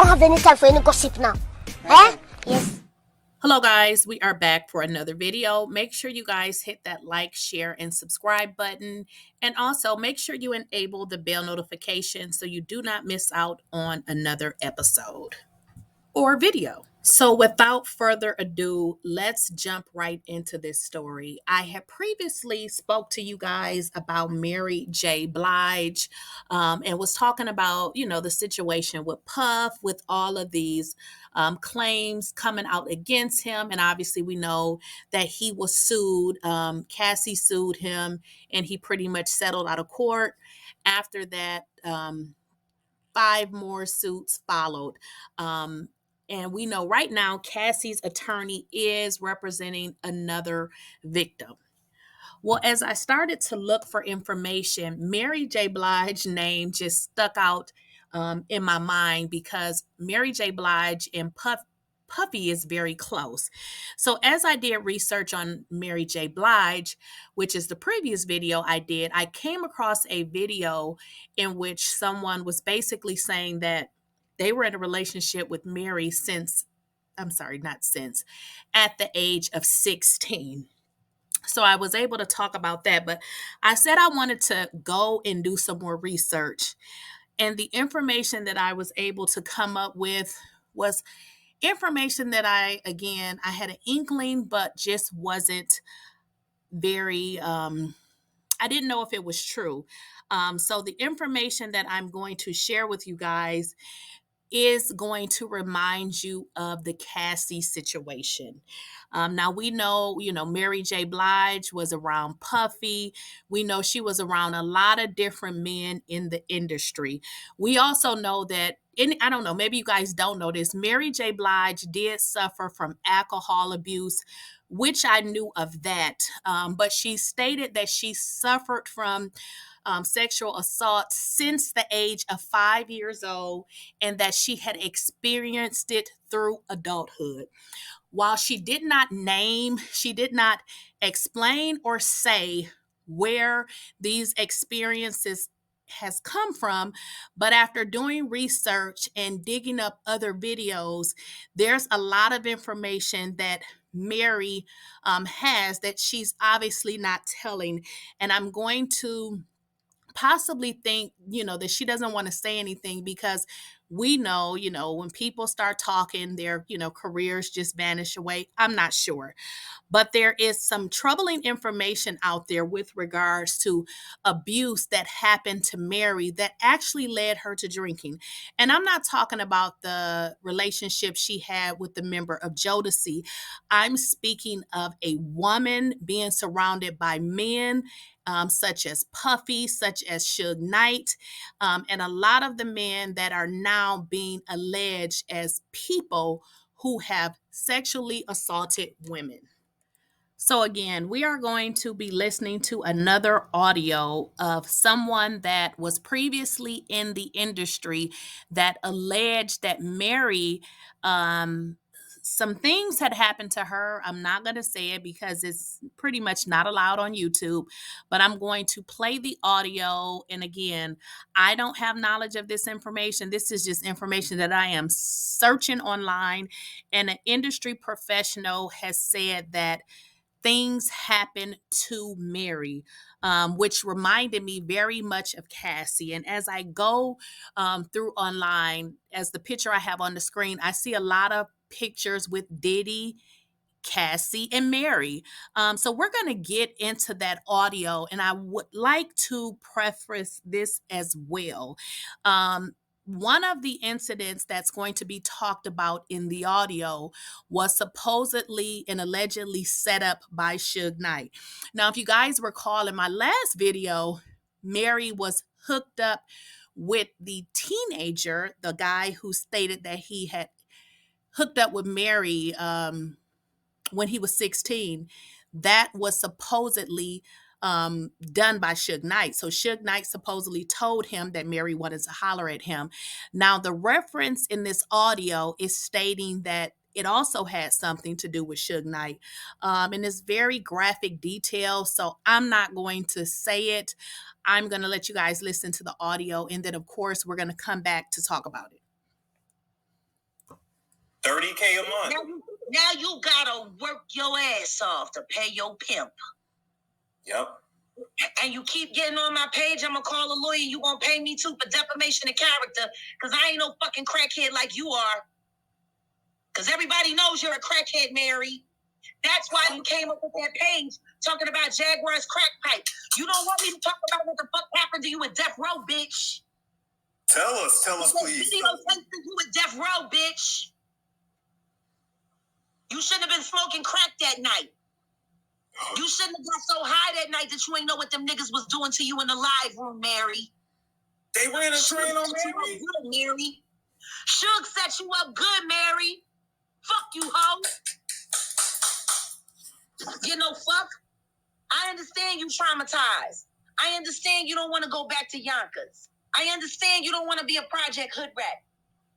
don't have any time for any gossip now. Eh? Yes. Hello guys, we are back for another video. Make sure you guys hit that like, share, and subscribe button. And also make sure you enable the bell notification so you do not miss out on another episode or video. So without further ado, let's jump right into this story. I had previously spoke to you guys about MaryJblige and was talking about, the situation with Puff, with all of these claims coming out against him. And obviously we know that he was sued. Cassie sued him and he pretty much settled out of court. After that, 5 more suits followed. And we know right now Cassie's attorney is representing another victim. Well, as I started to look for information, MaryJblige's name just stuck out in my mind because MaryJblige and Puffy is very close. So as I did research on MaryJblige, which is the previous video I did, I came across a video in which someone was basically saying that they were in a relationship with Mary at the age of 16. So I was able to talk about that, but I said I wanted to go and do some more research. And the information that I was able to come up with was information that I had an inkling, but just wasn't very, I didn't know if it was true. So the information that I'm going to share with you guys is going to remind you of the Cassie situation. Now we know, MaryJblige was around Puffy. We know she was around a lot of different men in the industry. We also know that, I don't know, maybe you guys don't know this, MaryJblige did suffer from alcohol abuse, which I knew of that. But she stated that she suffered from sexual assault since the age of 5 years old and that she had experienced it through adulthood. While she did not explain or say where these experiences has come from, but after doing research and digging up other videos, there's a lot of information that Mary has that she's obviously not telling. And I'm going to possibly think, that she doesn't want to say anything because we know, when people start talking, their, careers just vanish away. I'm not sure. But there is some troubling information out there with regards to abuse that happened to Mary that actually led her to drinking. And I'm not talking about the relationship she had with the member of Jodeci. I'm speaking of a woman being surrounded by men such as Puffy, such as Suge Knight, and a lot of the men that are now being alleged as people who have sexually assaulted women. So again, we are going to be listening to another audio of someone that was previously in the industry that alleged that Mary, some things had happened to her. I'm not going to say it because it's pretty much not allowed on YouTube, but I'm going to play the audio. And again, I don't have knowledge of this information. This is just information that I am searching online, and an industry professional has said that things happen to Mary, which reminded me very much of Cassie. And as I go through online, as the picture I have on the screen, I see a lot of pictures with Diddy, Cassie, and Mary. So we're going to get into that audio, and I would like to preface this as well. One of the incidents that's going to be talked about in the audio was supposedly and allegedly set up by Suge Knight. Now, if you guys recall in my last video, Mary was hooked up with the teenager, the guy who stated that he had hooked up with Mary when he was 16. That was supposedly done by Suge Knight. So Suge Knight supposedly told him that Mary wanted to holler at him. Now, the reference in this audio is stating that it also had something to do with Suge Knight. And it's very graphic detail, so I'm not going to say it. I'm going to let you guys listen to the audio, and then, of course, we're going to come back to talk about it. $30K a month. Now you gotta work your ass off to pay your pimp. Yep. And you keep getting on my page, I'm gonna call a lawyer. You gonna pay me too for defamation of character, because I ain't no fucking crackhead like you are. Because everybody knows you're a crackhead, Mary. That's why you came up with that page talking about Jaguar's crack pipe. You don't want me to talk about what the fuck happened to you at Death Row, bitch. Tell us, please. Video sent to you at Death Row, bitch. You shouldn't have been smoking crack that night. You shouldn't have got so high that night that you ain't know what them niggas was doing to you in the live room, Mary. They ran a train on Mary? Good, Mary. Suge set you up good, Mary. Fuck you, hoe. You know, fuck. I understand you traumatized. I understand you don't want to go back to Yonkers. I understand you don't want to be a Project Hood rat.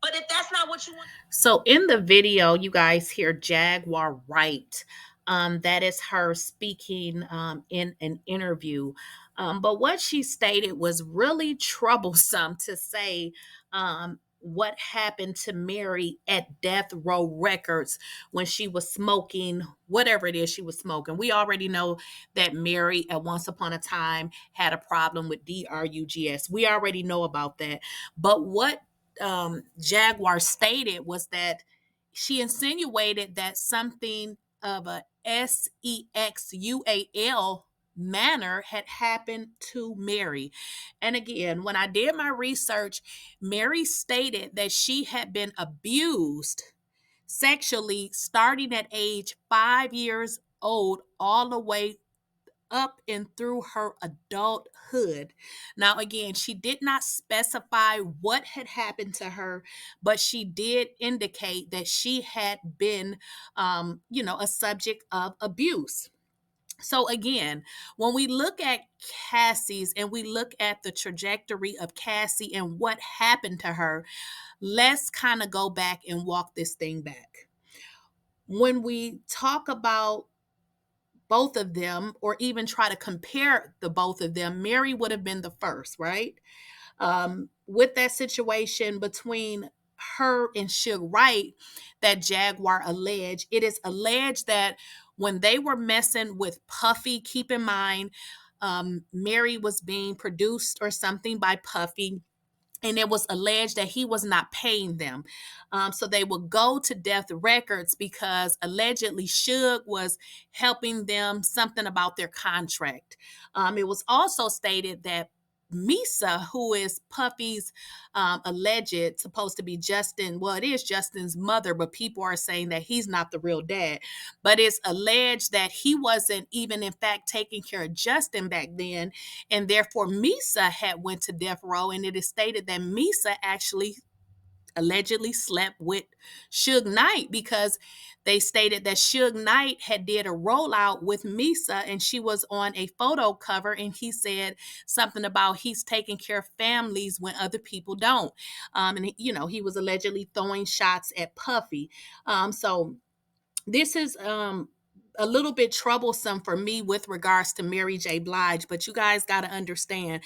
But if that's not what you want. So in the video, you guys hear Jaguar Wright. That is her speaking in an interview. But what she stated was really troublesome, to say what happened to Mary at Death Row Records when she was smoking whatever it is she was smoking. We already know that Mary at once upon a time had a problem with drugs. We already know about that. But what Jaguar stated was that she insinuated that something of a sexual manner had happened to Mary. And again, when I did my research, Mary stated that she had been abused sexually starting at age 5 years old all the way up and through her adulthood. Now, again, she did not specify what had happened to her, but she did indicate that she had been, a subject of abuse. So again, when we look at Cassie's and we look at the trajectory of Cassie and what happened to her, let's kind of go back and walk this thing back. When we talk about both of them, or even try to compare the both of them, Mary would have been the first, right? With that situation between her and Suge Wright that Jaguar alleged, it is alleged that when they were messing with Puffy, keep in mind, Mary was being produced or something by Puffy, and it was alleged that he was not paying them. So they would go to Death Records because allegedly Suge was helping them something about their contract. It was also stated that Misa, who is Puffy's alleged, supposed to be Justin, well, it is Justin's mother, but people are saying that he's not the real dad. But it's alleged that he wasn't even, in fact, taking care of Justin back then, and therefore Misa had went to Death Row, and it is stated that Misa actually allegedly slept with Suge Knight, because they stated that Suge Knight had did a rollout with Misa, and she was on a photo cover, and he said something about he's taking care of families when other people don't. And he was allegedly throwing shots at Puffy. So this is a little bit troublesome for me with regards to MaryJblige, but you guys got to understand,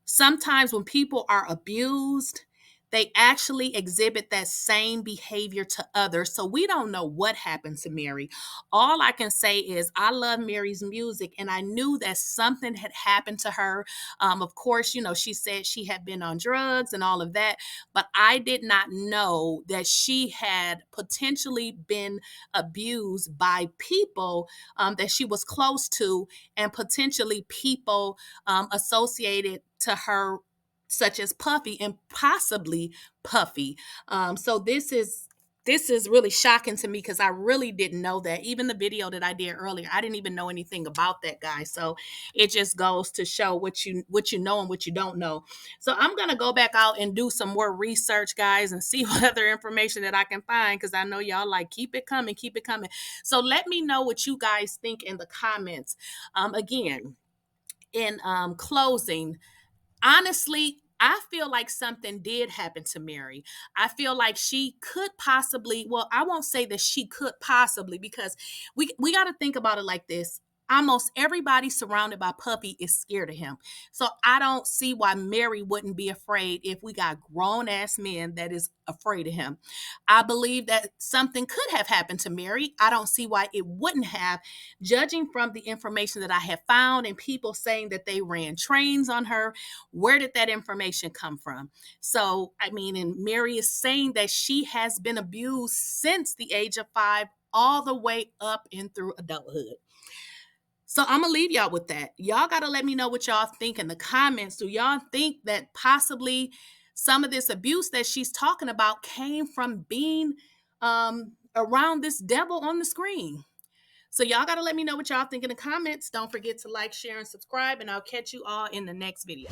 sometimes when people are abused, they actually exhibit that same behavior to others. So we don't know what happened to Mary. All I can say is I love Mary's music, and I knew that something had happened to her. Of course, she said she had been on drugs and all of that, but I did not know that she had potentially been abused by people that she was close to, and potentially people associated to her, such as Puffy and possibly Puffy. So this is really shocking to me, because I really didn't know that. Even the video that I did earlier, I didn't even know anything about that guy. So it just goes to show what you know and what you don't know. So I'm gonna go back out and do some more research, guys, and see what other information that I can find, because I know y'all like keep it coming. So let me know what you guys think in the comments. Again, in closing, honestly, I feel like something did happen to Mary. I feel like she could possibly, well, I won't say that she could possibly, because we got to think about it like this. almost everybody surrounded by Puffy is scared of him. So I don't see why Mary wouldn't be afraid if we got grown-ass men that is afraid of him. I believe that something could have happened to Mary. I don't see why it wouldn't have, judging from the information that I have found and people saying that they ran trains on her. Where did that information come from? So, I mean, and Mary is saying that she has been abused since the age of 5 all the way up and through adulthood. So I'm gonna leave y'all with that. Y'all gotta let me know what y'all think in the comments. Do y'all think that possibly some of this abuse that she's talking about came from being around this devil on the screen? So y'all gotta let me know what y'all think in the comments. Don't forget to like, share, and subscribe, and I'll catch you all in the next video.